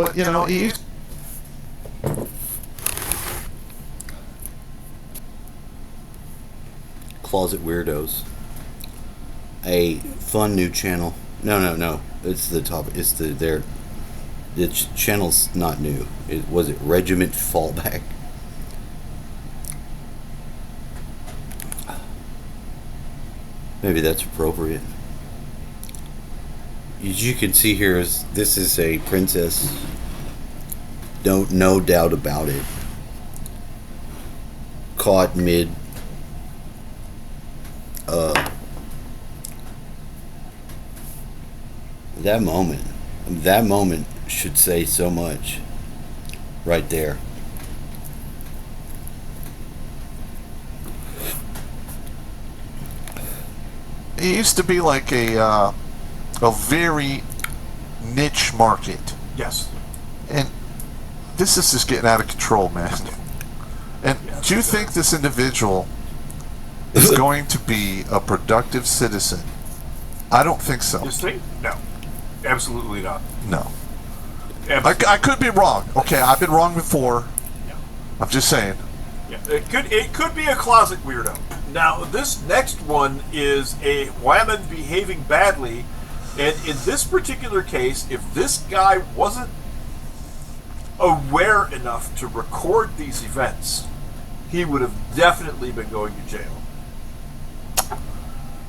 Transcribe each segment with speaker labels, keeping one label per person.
Speaker 1: But you know,
Speaker 2: Closet Weirdos. A fun new channel. No. It's the top. It's the channel's not new. Was it Regiment Fallback? Maybe that's appropriate. As you can see here, this is a princess. No doubt about it. Caught mid. That moment should say so much. Right there.
Speaker 1: it used to be like a very niche market,
Speaker 3: Yes.
Speaker 1: and this is just getting out of control, man. And
Speaker 3: Yeah.
Speaker 1: do you think this individual is going to be a productive citizen? I don't think so.
Speaker 3: This thing? No. Absolutely not.
Speaker 1: No.
Speaker 3: Absolutely.
Speaker 1: I could be wrong. Okay, I've been wrong before.
Speaker 3: Yeah.
Speaker 1: I'm just saying.
Speaker 3: Yeah. It could be a closet weirdo. Now, this next one is a woman behaving badly, and in this particular case, if this guy wasn't aware enough to record these events, he would have definitely been going to jail.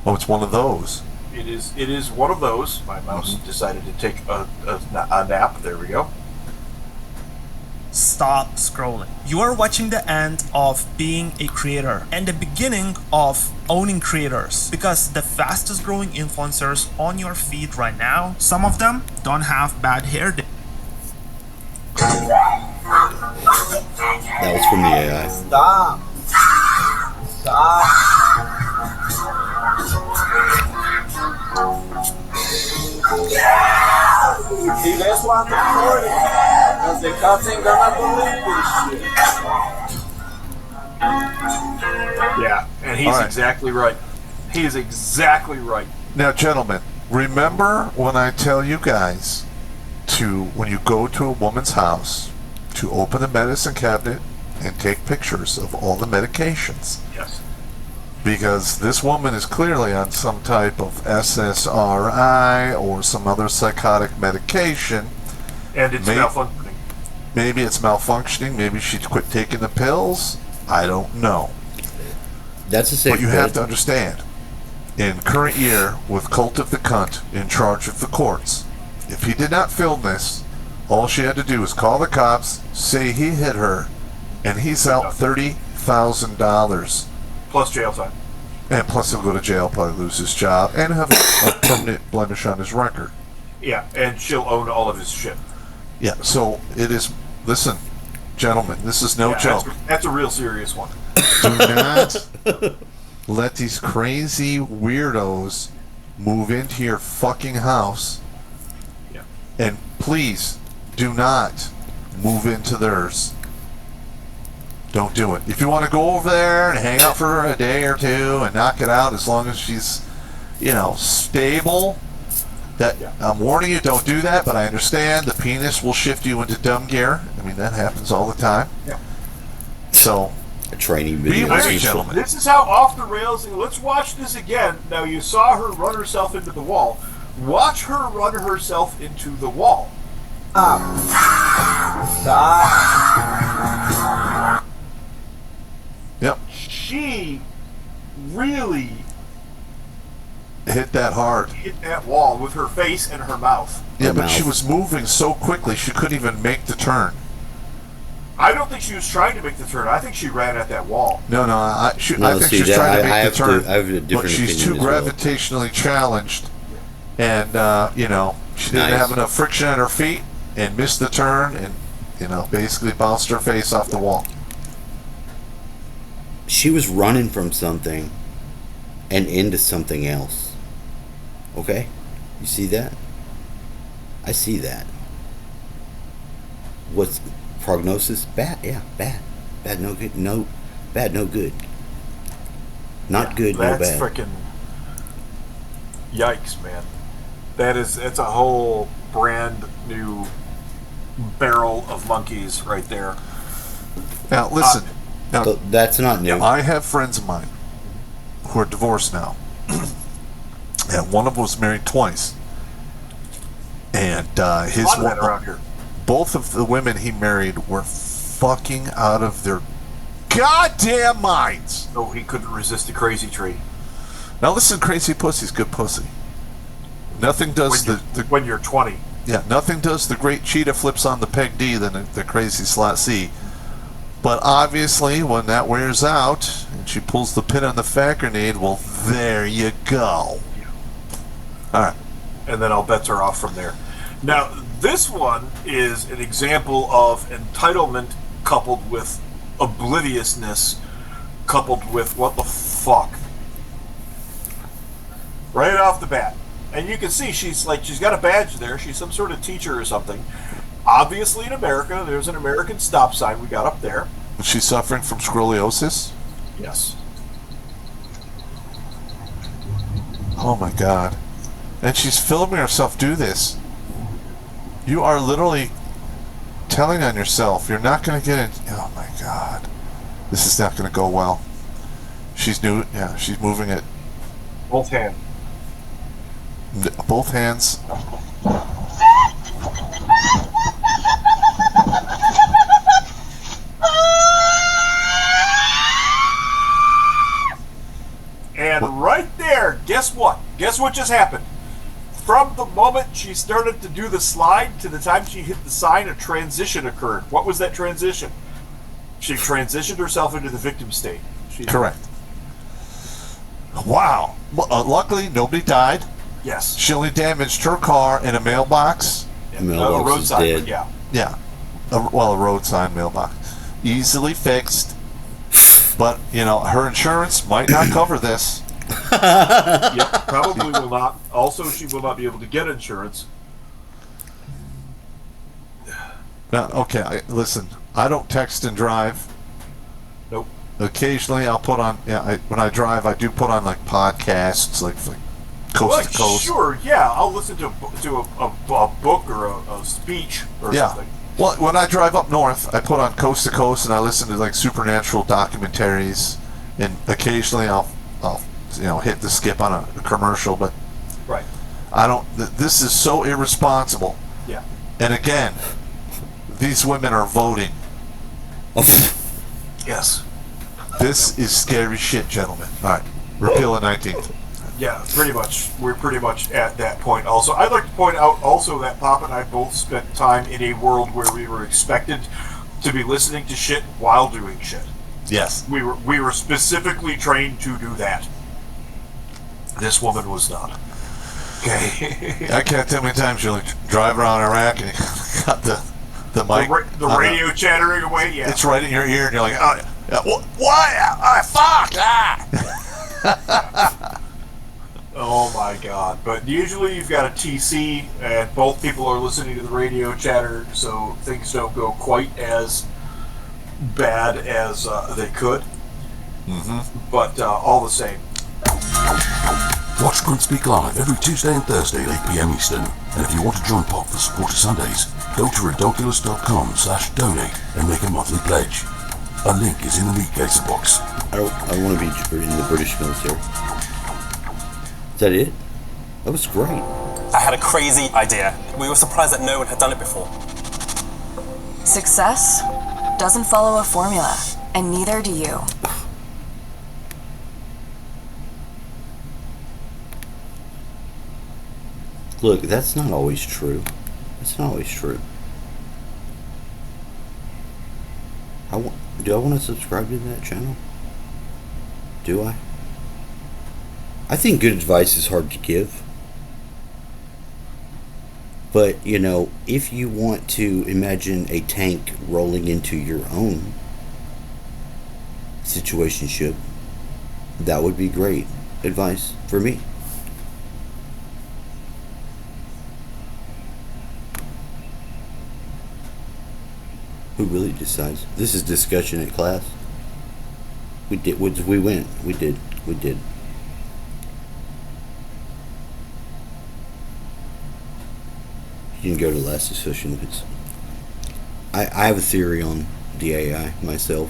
Speaker 1: Oh, it's one of those.
Speaker 3: It is one of those. My mouse decided to take a nap. There we go.
Speaker 4: Stop scrolling. You are watching the end of being a creator and the beginning of owning creators, because the fastest growing influencers on your feed right now, some of them don't have bad hair.
Speaker 2: That was from the AI.
Speaker 5: Stop. See, that's why I'm recording. Because the cops ain't gonna believe this shit.
Speaker 3: Yeah, and he's
Speaker 1: All right.
Speaker 3: exactly right. He is exactly right.
Speaker 1: Now, gentlemen, remember when I tell you guys when you go to a woman's house, to open the medicine cabinet and take pictures of all the medications.
Speaker 3: Yes.
Speaker 1: Because this woman is clearly on some type of SSRI or some other psychotic medication.
Speaker 3: And it's malfunctioning.
Speaker 1: Maybe it's malfunctioning. Maybe she quit taking the pills. I don't know.
Speaker 2: That's a safe
Speaker 1: But you
Speaker 2: bet.
Speaker 1: have to understand, in current year, with Cult of the Cunt in charge of the courts, if he did not film this, all she had to do was call the cops, say he hit her, and he's out $30,000.
Speaker 3: Plus jail time.
Speaker 1: And plus he'll go to jail, probably lose his job, and have a permanent blemish on his record.
Speaker 3: Yeah, and she'll own all of his shit.
Speaker 1: Yeah, so it is, listen, gentlemen, this is no
Speaker 3: Yeah,
Speaker 1: joke.
Speaker 3: That's a real serious one.
Speaker 1: Do not let these crazy weirdos move into your fucking house.
Speaker 3: Yeah.
Speaker 1: And please do not move into theirs. Don't do it. If you want to go over there and hang out for a day or two and knock it out, as long as she's, stable, I'm warning you, don't do that, but I understand the penis will shift you into dumb gear. I mean, that happens all the time.
Speaker 3: Yeah.
Speaker 1: So,
Speaker 2: A training
Speaker 1: be
Speaker 2: video.
Speaker 1: wary, gentlemen.
Speaker 3: This is how off the rails. Let's watch this again. Now, you saw her run herself into the wall. Watch her run herself into the wall.
Speaker 5: Stop.
Speaker 1: Yep.
Speaker 3: She really
Speaker 1: Hit that hard.
Speaker 3: hit that wall with her face and her mouth.
Speaker 1: Yeah,
Speaker 2: Her
Speaker 1: but she
Speaker 2: mouth.
Speaker 1: was moving so quickly she couldn't even make the turn.
Speaker 3: I don't think she was trying to make the turn. I think she ran at that wall.
Speaker 1: No, I
Speaker 2: No,
Speaker 1: think
Speaker 2: see,
Speaker 1: she's
Speaker 2: that-
Speaker 1: trying to
Speaker 2: I
Speaker 1: make
Speaker 2: have
Speaker 1: the turn.
Speaker 2: I have a
Speaker 1: But
Speaker 2: different
Speaker 1: she's too
Speaker 2: opinion as well.
Speaker 1: gravitationally challenged, and she didn't
Speaker 2: Nice.
Speaker 1: have enough friction on her feet and missed the turn, and basically bounced her face off the wall.
Speaker 2: She was running from something and into something else. Okay? You see that? I see that. What's prognosis? Bad. Yeah, bad. Bad, no good. No, bad, no good. Not good, no
Speaker 3: That's
Speaker 2: bad.
Speaker 3: freaking yikes, man. That's a whole brand new barrel of monkeys right there.
Speaker 1: Now, listen. Now,
Speaker 2: So that's not new.
Speaker 1: I have friends of mine who are divorced now. And one of them was married twice. And his
Speaker 3: A lot of that around here.
Speaker 1: both of the women he married were fucking out of their goddamn minds.
Speaker 3: So he couldn't resist the crazy tree.
Speaker 1: Now listen, crazy pussy's good pussy. Nothing does
Speaker 3: When you're 20.
Speaker 1: nothing does the great cheetah flips on the peg D than the crazy slot C. But obviously, when that wears out and she pulls the pin on the fat grenade, well, there you go. All right.
Speaker 3: And then all bets are off from there. Now, this one is an example of entitlement coupled with obliviousness coupled with what the fuck. Right off the bat. And you can see she's got a badge there. She's some sort of teacher or something. Obviously in America, there's an American stop sign we got up there.
Speaker 1: Is she suffering from scoliosis?
Speaker 3: Yes.
Speaker 1: Oh my god. And she's filming herself do this. You are literally telling on yourself. You're not going to get it. Oh my god. This is not going to go well. She's new. Yeah, she's moving it.
Speaker 3: Both hands.
Speaker 1: Both hands.
Speaker 3: And right there, guess what? Guess what just happened? From the moment she started to do the slide to the time she hit the sign, a transition occurred. What was that transition? She transitioned herself into the victim state.
Speaker 1: Correct. Wow. Well, luckily, nobody died.
Speaker 3: Yes.
Speaker 1: She only damaged her car and a mailbox.
Speaker 3: Yeah.
Speaker 2: Mailbox
Speaker 3: A road
Speaker 2: is
Speaker 3: sign,
Speaker 2: dead.
Speaker 3: but yeah.
Speaker 1: Yeah. A road sign mailbox. Easily fixed. But, her insurance might not cover this.
Speaker 3: Yep, probably will not. Also, she will not be able to get insurance.
Speaker 1: Now, okay, listen. I don't text and drive.
Speaker 3: Nope.
Speaker 1: Occasionally, I'll put on. When I drive, I do put on like podcasts, like coast to coast.
Speaker 3: Sure, yeah. I'll listen to a book or a speech or
Speaker 1: Yeah.
Speaker 3: something.
Speaker 1: Well, when I drive up north, I put on coast to coast, and I listen to like supernatural documentaries, and occasionally I'll hit the skip on a commercial, but
Speaker 3: Right.
Speaker 1: I don't. This is so irresponsible.
Speaker 3: Yeah.
Speaker 1: And again, these women are voting.
Speaker 3: Yes.
Speaker 1: This is scary shit, gentlemen. All right, repeal the 19th.
Speaker 3: Yeah, pretty much. We're pretty much at that point also. I'd like to point out also that Pop and I both spent time in a world where we were expected to be listening to shit while doing shit.
Speaker 1: Yes.
Speaker 3: We were specifically trained to do that. This woman was not. Okay.
Speaker 1: I can't tell how many times you drive around Iraq and you got the mic.
Speaker 3: The radio chattering away, yeah.
Speaker 1: It's right in your ear, and you're like, oh, yeah, what? Fuck!
Speaker 3: Oh my god. But usually you've got a TC, and both people are listening to the radio chatter, so things don't go quite as bad as they could. But all the same.
Speaker 6: Watch Gridspeak Live every Tuesday and Thursday at 8 p.m. Eastern. And if you want to join Pop for Supporter Sundays, go to redonkulous.com/donate and make a monthly pledge. A link is in the meat gazer box.
Speaker 2: I want to be in the British military. Is that it? That was great.
Speaker 7: I had a crazy idea. We were surprised that no one had done it before.
Speaker 8: Success doesn't follow a formula, and neither do you.
Speaker 2: Look, that's not always true. That's not always true. Do I want to subscribe to that channel? Do I? I think good advice is hard to give. But, if you want to imagine a tank rolling into your own situationship, that would be great advice for me. Who really decides? This is discussion in class. We did. We went. We did. You can go to the last discussion if it's I have a theory on the AI myself.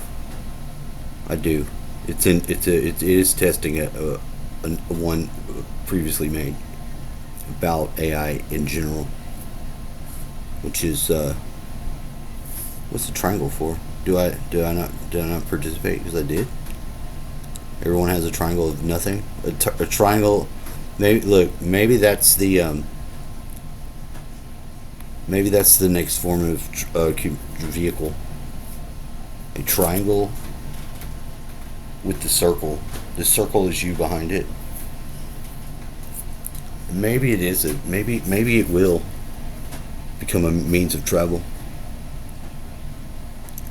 Speaker 2: I do. It is testing a one previously made about AI in general, which is what's the triangle for? Do I not participate? Because I did. Everyone has a triangle of nothing. A triangle. Maybe that's the next form of vehicle. A triangle with the circle. The circle is you behind it. Maybe it is maybe it will become a means of travel.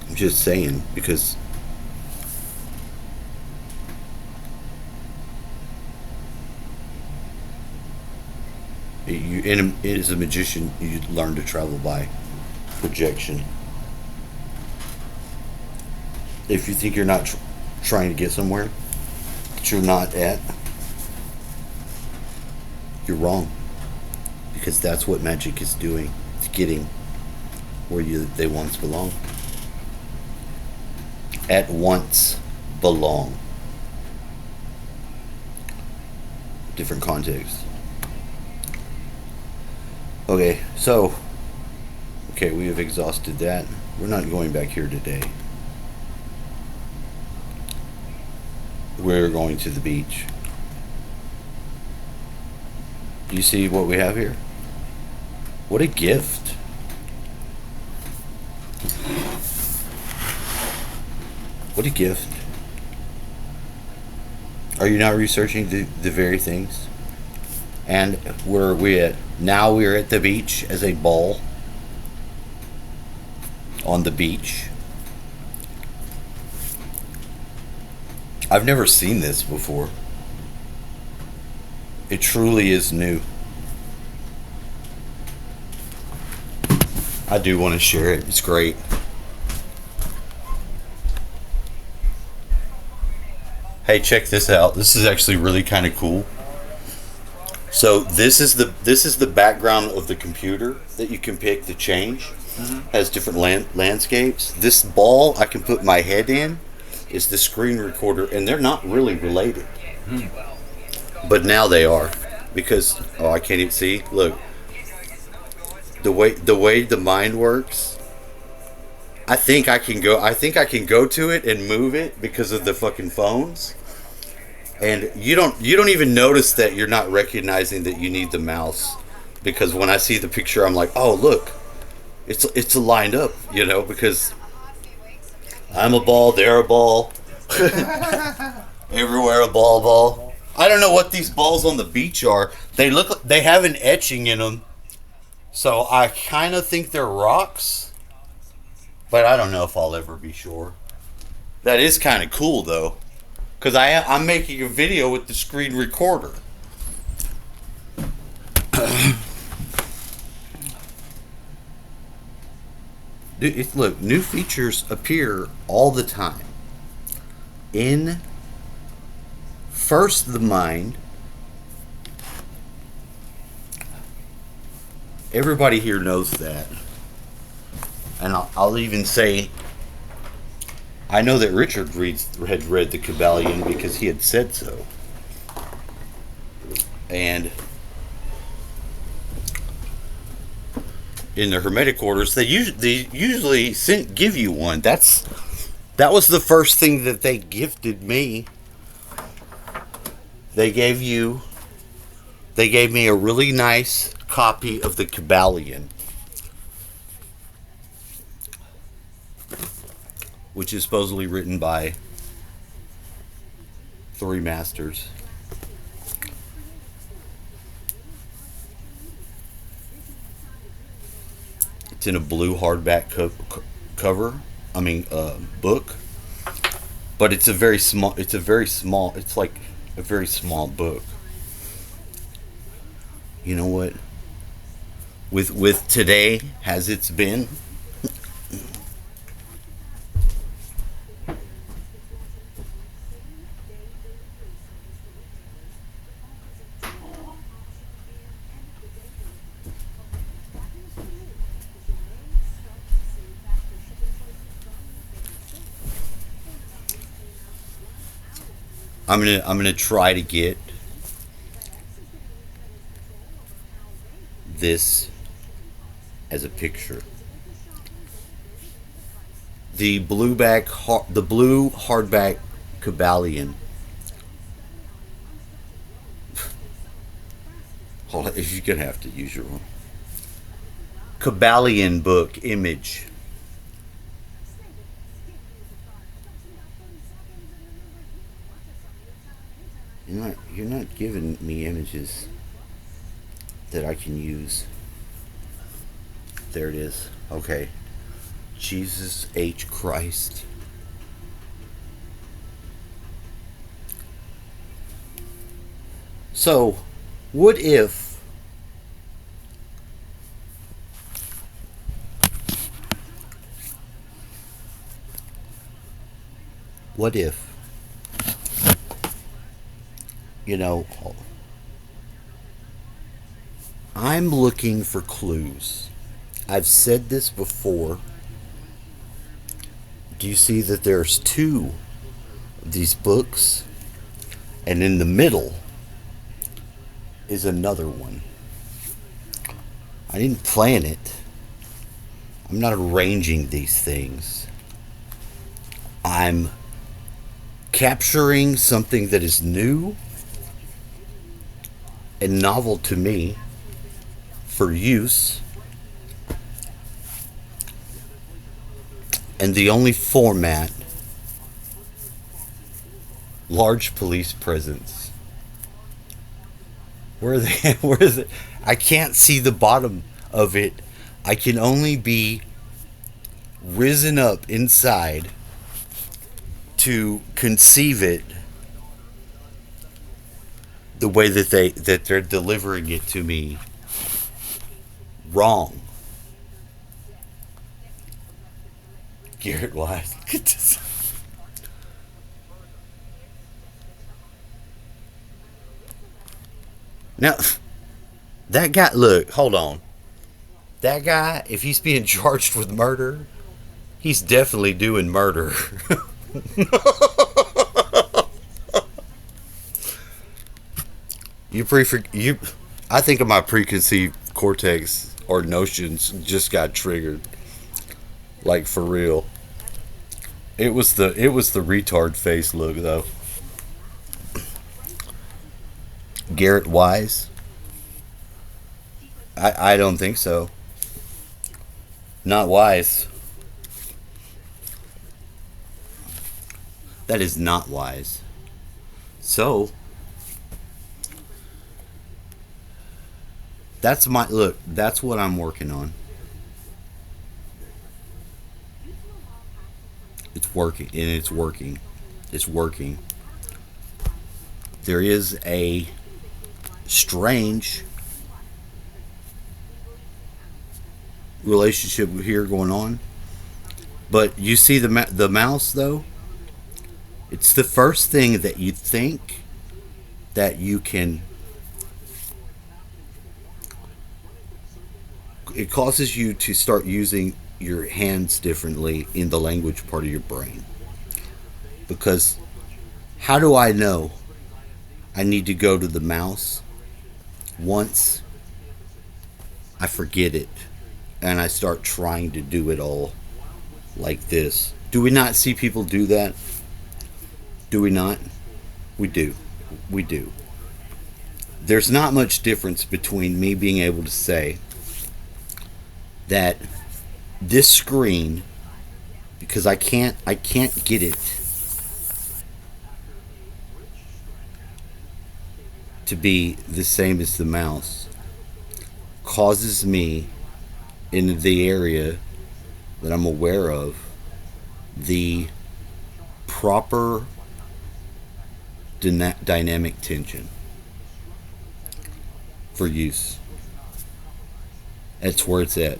Speaker 2: I'm just saying, because as a magician, you learn to travel by projection. If you think you're not trying to get somewhere that you're not at, you're wrong, because that's what magic is doing. It's getting where they once belonged. At once belong. Different context. Okay, we have exhausted that. We're not going back here today. We're going to the beach. Do you see what we have here? What a gift. What a gift. Are you not researching the very things? And where are we at? Now we're at the beach as a ball. On the beach. I've never seen this before. It truly is new. I do want to share it. It's great. Hey, check this out. This is actually really kind of cool. So this is the background of the computer that you can pick to change. Mm-hmm. Has different landscapes. This ball I can put my head in is the screen recorder, and they're not really related. But now they are, because I can't even see. Look, the way the mind works. I think I can go to it and move it because of the fucking phones. And you don't even notice that you're not recognizing that you need the mouse, because when I see the picture, I'm like, oh look, it's lined up, because I'm a ball, they're a ball, everywhere a ball. I don't know what these balls on the beach are. They have an etching in them, so I kind of think they're rocks, but I don't know if I'll ever be sure. That is kind of cool though. Because I'm making a video with the screen recorder. Look, new features appear all the time. In First the Mind, everybody here knows that. And I'll even say, I know that Richard had read the Kybalion because he had said so. And in the Hermetic orders, they usually give you one. That was the first thing that they gifted me. They gave me a really nice copy of the Kybalion, which is supposedly written by 3 masters. It's in a blue hardback cover. Book. But it's like a very small book. You know what? With today as it's been, I'm gonna try to get this as a picture. The blue hardback Kybalion. Hold on, you're gonna have to use your one. Kybalion book image. You're not giving me images that I can use. There it is. Okay. Jesus H. Christ. So, what if you know, I'm looking for clues. I've said this before. Do you see that there's two of these books? And in the middle is another one. I didn't plan it. I'm not arranging these things. I'm capturing something that is new and novel to me for use. And the only format, large police presence. Where are they? Where is it? I can't see the bottom of it. I can only be risen up inside to conceive it the way that they're delivering it to me wrong. Garrett Wise. Look at this. Now, that guy, look, hold on. That guy, if he's being charged with murder, he's definitely doing murder. I think of my preconceived cortex or notions just got triggered. Like, for real. It was the retard face look, though. Garrett Wise? I don't think so. Not wise. That is not wise. So, that's what I'm working on. It's working, and it's working. It's working. There is a strange relationship here going on. But you see the mouse, though? It's the first thing that you think that you can... It causes you to start using your hands differently in the language part of your brain. Because how do I know I need to go to the mouse once I forget it and I start trying to do it all like this? Do we not see people do that? Do we not? We do. We do. There's not much difference between me being able to say that this screen, because I can't get it to be the same as the mouse, causes me, in the area that I'm aware of, the proper dynamic tension for use. That's where it's at.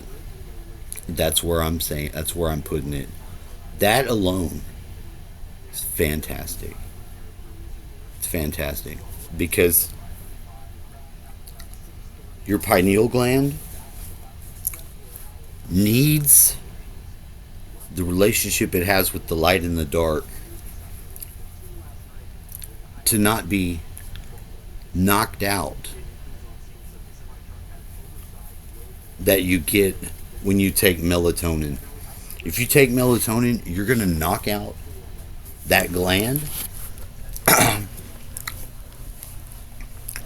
Speaker 2: That's where I'm saying, that's where I'm putting it. That alone is fantastic. It's fantastic. Because your pineal gland needs the relationship it has with the light and the dark to not be knocked out that you get when you take melatonin. If you take melatonin, you're going to knock out that gland.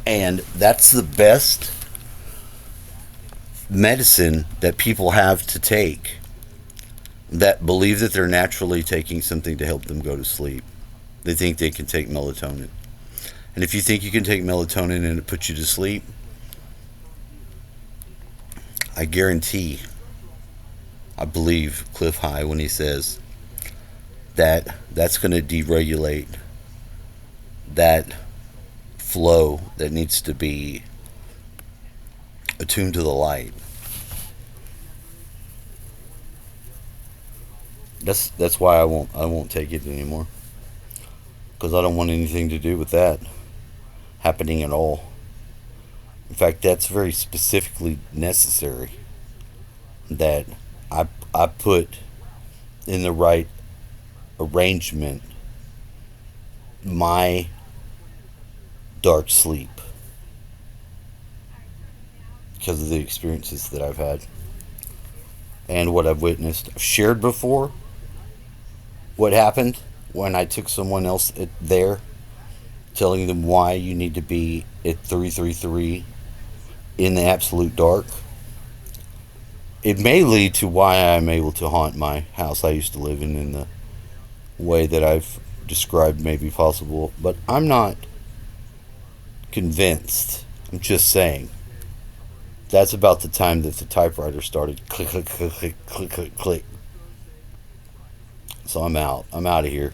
Speaker 2: And that's the best medicine that people have to take that believe that they're naturally taking something to help them go to sleep. They think they can take melatonin. And if you think you can take melatonin and it puts you to sleep, I guarantee, I believe Cliff High when he says that that's going to deregulate that flow that needs to be attuned to the light. That's why I won't take it anymore, because I don't want anything to do with that happening at all. In fact, that's very specifically necessary that I put in the right arrangement my dark sleep because of the experiences that I've had and what I've witnessed. I've shared before what happened when I took someone else there, telling them why you need to be at 333 in the absolute dark. It may lead to why I'm able to haunt my house I used to live in the way that I've described may be possible, but I'm not convinced. I'm just saying. That's about the time that the typewriter started click, click, click, click, click, click, click. So I'm out. I'm out of here.